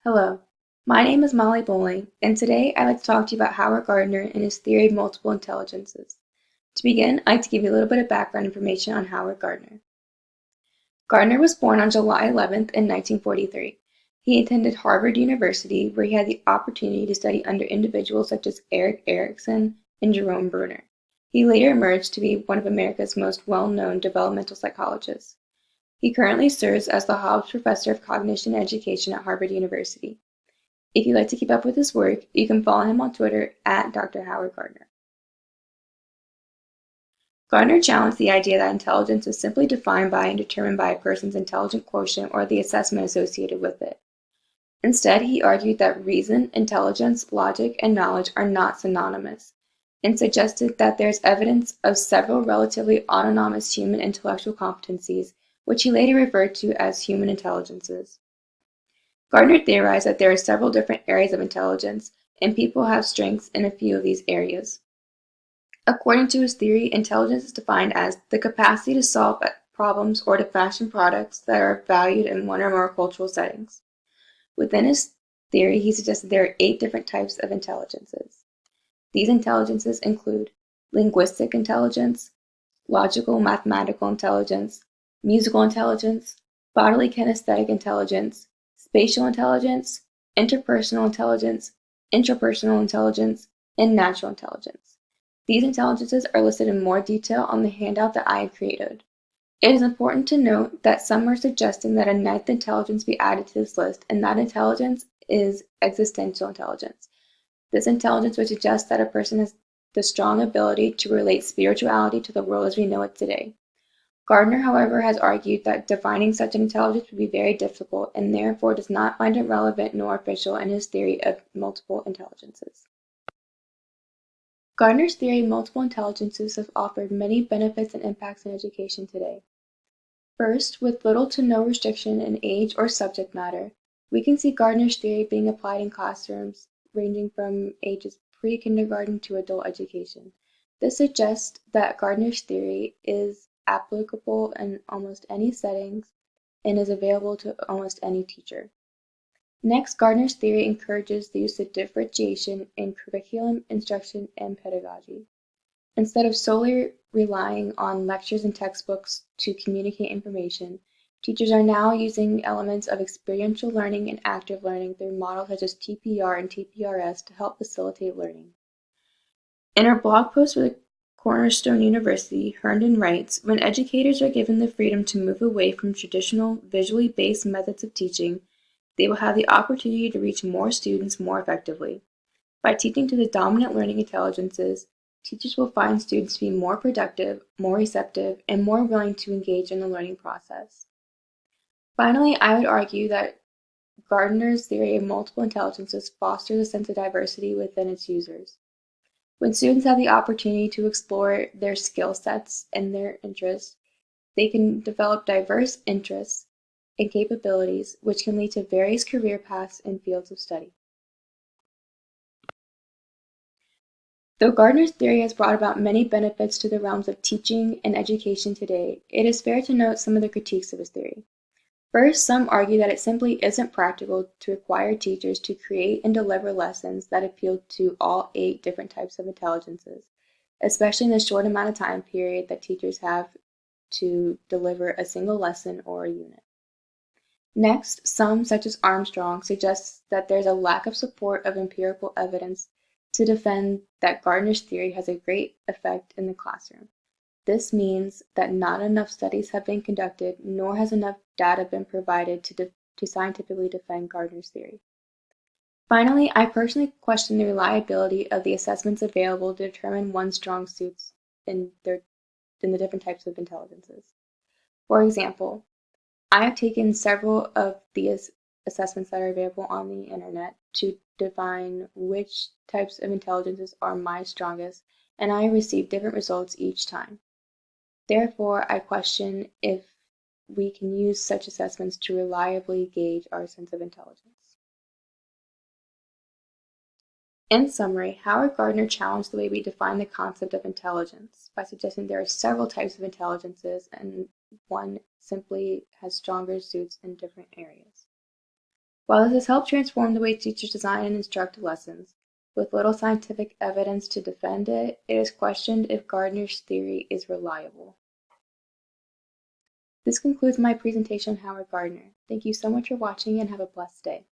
Hello, my name is Molly Bowling, and today I'd like to talk to you about Howard Gardner and his theory of multiple intelligences. To begin, I'd like to give you a little bit of background information on Howard Gardner. Gardner was born on July 11th in 1943. He attended Harvard University, where he had the opportunity to study under individuals such as Erik Erikson and Jerome Bruner. He later emerged to be one of America's most well-known developmental psychologists. He currently serves as the Hobbs Professor of Cognition and Education at Harvard University. If you'd like to keep up with his work, you can follow him on Twitter at Dr. Howard Gardner. Gardner challenged the idea that intelligence is simply defined by and determined by a person's intelligence quotient or the assessment associated with it. Instead, he argued that reason, intelligence, logic, and knowledge are not synonymous, and suggested that there is evidence of several relatively autonomous human intellectual competencies, which he later referred to as human intelligences. Gardner theorized that there are several different areas of intelligence, and people have strengths in a few of these areas. According to his theory, intelligence is defined as the capacity to solve problems or to fashion products that are valued in one or more cultural settings. Within his theory, he suggested there are 8 different types of intelligences. These intelligences include linguistic intelligence, logical mathematical intelligence, musical intelligence, bodily kinesthetic intelligence, spatial intelligence, interpersonal intelligence, intrapersonal intelligence, and natural intelligence. These intelligences are listed in more detail on the handout that I have created. It is important to note that some are suggesting that a 9th intelligence be added to this list, and that intelligence is existential intelligence. This intelligence would suggest that a person has the strong ability to relate spirituality to the world as we know it today. Gardner, however, has argued that defining such an intelligence would be very difficult and therefore does not find it relevant nor official in his theory of multiple intelligences. Gardner's theory of multiple intelligences have offered many benefits and impacts in education today. First, with little to no restriction in age or subject matter, we can see Gardner's theory being applied in classrooms ranging from ages pre-kindergarten to adult education. This suggests that Gardner's theory is applicable in almost any settings and is available to almost any teacher. Next, Gardner's theory encourages the use of differentiation in curriculum, instruction, and pedagogy. Instead of solely relying on lectures and textbooks to communicate information, teachers are now using elements of experiential learning and active learning through models such as TPR and TPRS to help facilitate learning. In her blog post for the Cornerstone University, Herndon writes, "When educators are given the freedom to move away from traditional, visually based methods of teaching, they will have the opportunity to reach more students more effectively. By teaching to the dominant learning intelligences, teachers will find students to be more productive, more receptive, and more willing to engage in the learning process." Finally, I would argue that Gardner's theory of multiple intelligences fosters a sense of diversity within its users. When students have the opportunity to explore their skill sets and their interests, they can develop diverse interests and capabilities, which can lead to various career paths and fields of study. Though Gardner's theory has brought about many benefits to the realms of teaching and education today, it is fair to note some of the critiques of his theory. First, some argue that it simply isn't practical to require teachers to create and deliver lessons that appeal to all 8 different types of intelligences, especially in the short amount of time period that teachers have to deliver a single lesson or a unit. Next, some, such as Armstrong, suggests that there's a lack of support of empirical evidence to defend that Gardner's theory has a great effect in the classroom. This means that not enough studies have been conducted, nor has enough data been provided to scientifically defend Gardner's theory. Finally, I personally question the reliability of the assessments available to determine one's strong suits in the different types of intelligences. For example, I have taken several of the assessments that are available on the internet to define which types of intelligences are my strongest, and I receive different results each time. Therefore, I question if we can use such assessments to reliably gauge our sense of intelligence. In summary, Howard Gardner challenged the way we define the concept of intelligence by suggesting there are several types of intelligences and one simply has stronger suits in different areas. While this has helped transform the way teachers design and instruct lessons, with little scientific evidence to defend it, it is questioned if Gardner's theory is reliable. This concludes my presentation on Howard Gardner. Thank you so much for watching and have a blessed day.